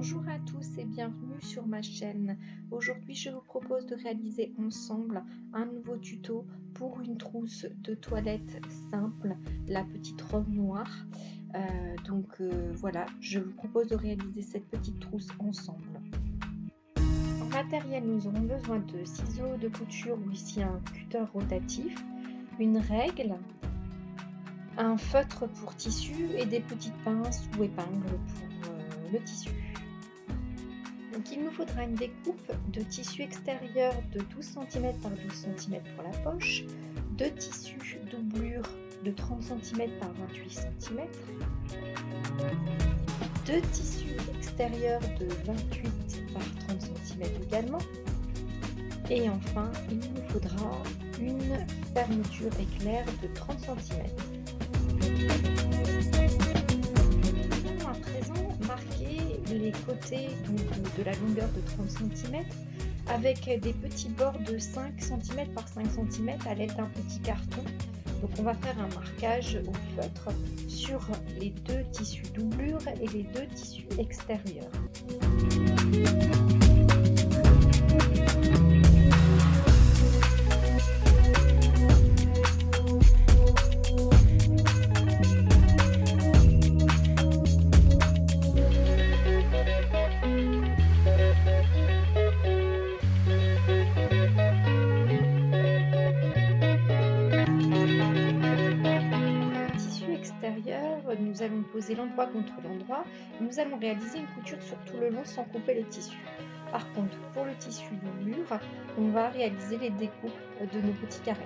Bonjour à tous et bienvenue sur ma chaîne. Aujourd'hui, je vous propose de réaliser ensemble un nouveau tuto pour une trousse de toilette simple, la petite robe noire. Voilà, je vous propose de réaliser cette petite trousse ensemble. En matériel, nous aurons besoin de ciseaux de couture ou ici un cutter rotatif, une règle, un feutre pour tissu et des petites pinces ou épingles pour le tissu. Donc il nous faudra une découpe de tissu extérieur de 12 cm par 12 cm pour la poche, de tissu doublure de 30 cm par 28 cm, de tissu extérieur de 28 par 30 cm également, et enfin il nous faudra une fermeture éclair de 30 cm. Nous allons à présent marquer les côtés de la longueur de 30 cm avec des petits bords de 5 cm par 5 cm à l'aide d'un petit carton. Donc on va faire un marquage au feutre sur les deux tissus doublure et les deux tissus extérieurs. Nous allons poser l'endroit contre l'endroit. Nous allons réaliser une couture sur tout le long sans couper le tissu. Par contre, pour le tissu doublure, on va réaliser les découpes de nos petits carrés.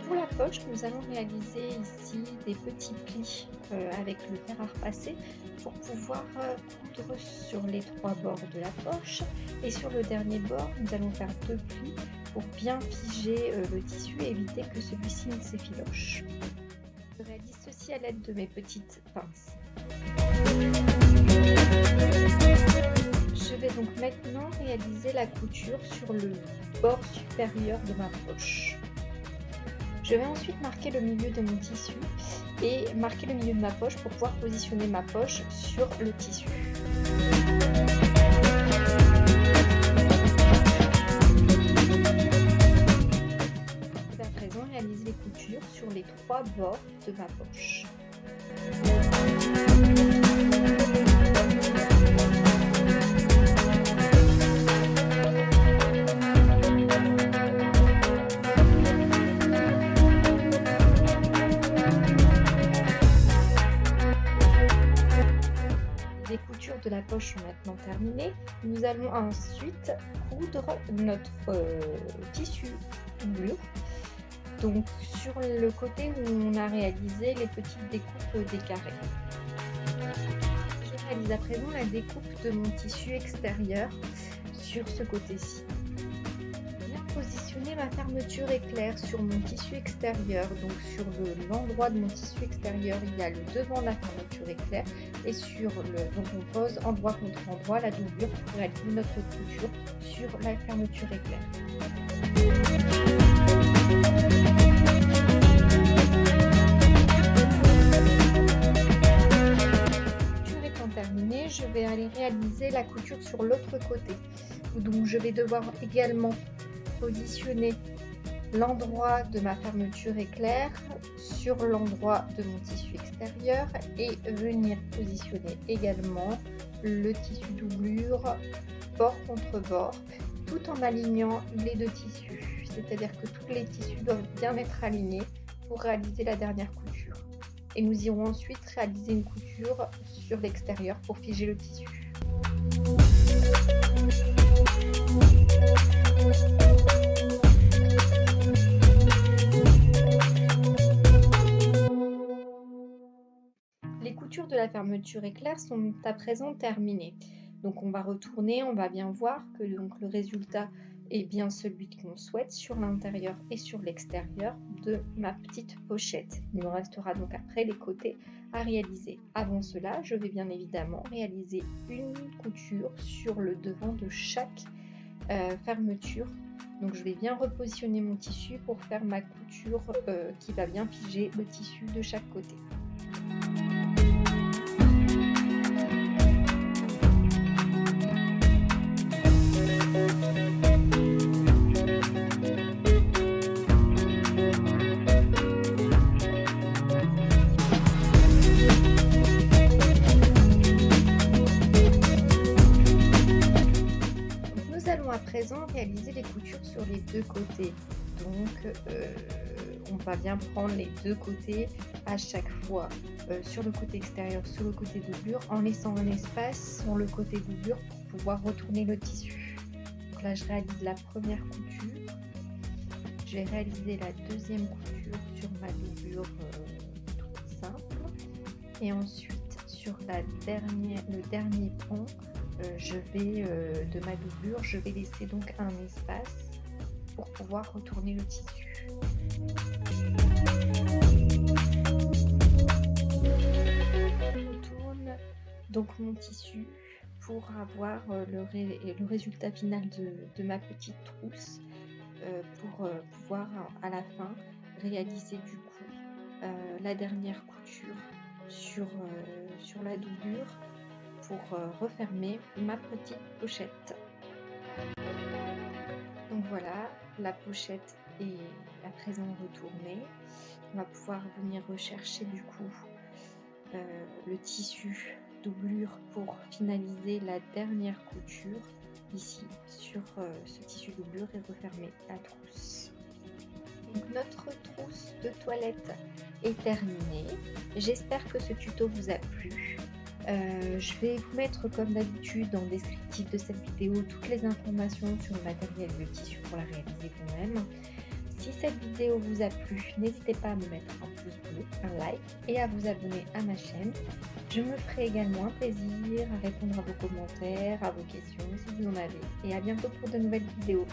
Pour la poche, nous allons réaliser ici des petits plis avec le fer à repasser pour pouvoir coudre sur les trois bords de la poche, et sur le dernier bord nous allons faire deux plis pour bien figer le tissu et éviter que celui-ci ne s'effiloche. Je réalise ceci à l'aide de mes petites pinces. Je vais donc maintenant réaliser la couture sur le bord supérieur de ma poche. Je vais ensuite marquer le milieu de mon tissu et marquer le milieu de ma poche pour pouvoir positionner ma poche sur le tissu. Je vais à présent réaliser les coutures sur les trois bords de ma poche. Les coutures de la poche sont maintenant terminées. Nous allons ensuite coudre notre tissu doublure. Donc sur le côté où on a réalisé les petites découpes des carrés. Je réalise à présent la découpe de mon tissu extérieur sur ce côté-ci. Positionner ma fermeture éclair sur mon tissu extérieur. Donc sur l'endroit de mon tissu extérieur, il y a le devant de la fermeture éclair, et donc on pose endroit contre endroit la doublure pour réaliser notre couture sur la fermeture éclair. Couture étant terminée, je vais aller réaliser la couture sur l'autre côté. Donc je vais devoir également positionner l'endroit de ma fermeture éclair sur l'endroit de mon tissu extérieur et venir positionner également le tissu doublure bord contre bord, tout en alignant les deux tissus. C'est-à-dire que tous les tissus doivent bien être alignés pour réaliser la dernière couture. Et nous irons ensuite réaliser une couture sur l'extérieur pour figer le tissu. Les coutures de la fermeture éclair sont à présent terminées. Donc on va retourner, on va bien voir que le résultat est bien celui qu'on souhaite sur l'intérieur et sur l'extérieur de ma petite pochette. Il me restera donc après les côtés à réaliser. Avant cela, je vais bien évidemment réaliser une couture sur le devant de chaque fermeture Donc je vais bien repositionner mon tissu pour faire ma couture qui va bien piger le tissu de chaque côté. Nous allons à présent réaliser les coutures sur les deux côtés. Donc on va bien prendre les deux côtés à chaque fois sur le côté extérieur, sur le côté doublure, en laissant un espace sur le côté doublure pour pouvoir retourner le tissu. Donc là je réalise la première couture, je vais réaliser la deuxième couture sur ma doublure toute simple, et ensuite sur le dernier pan de ma doublure, je vais laisser donc un espace pour pouvoir retourner le tissu. Je tourne donc mon tissu pour avoir le résultat final de ma petite trousse, pour pouvoir à la fin réaliser du coup la dernière couture sur la doublure pour refermer ma petite pochette. Donc voilà, la pochette est à présent retournée. On va pouvoir venir rechercher du coup le tissu doublure pour finaliser la dernière couture ici sur ce tissu doublure et refermer la trousse. Donc notre trousse de toilette est terminée. J'espère que ce tuto vous a plu. Je vais vous mettre comme d'habitude dans le descriptif de cette vidéo toutes les informations sur le matériel et le tissu pour la réaliser vous-même. Si cette vidéo vous a plu, n'hésitez pas à me mettre un pouce bleu, un like et à vous abonner à ma chaîne. Je me ferai également un plaisir à répondre à vos commentaires, à vos questions si vous en avez. Et à bientôt pour de nouvelles vidéos.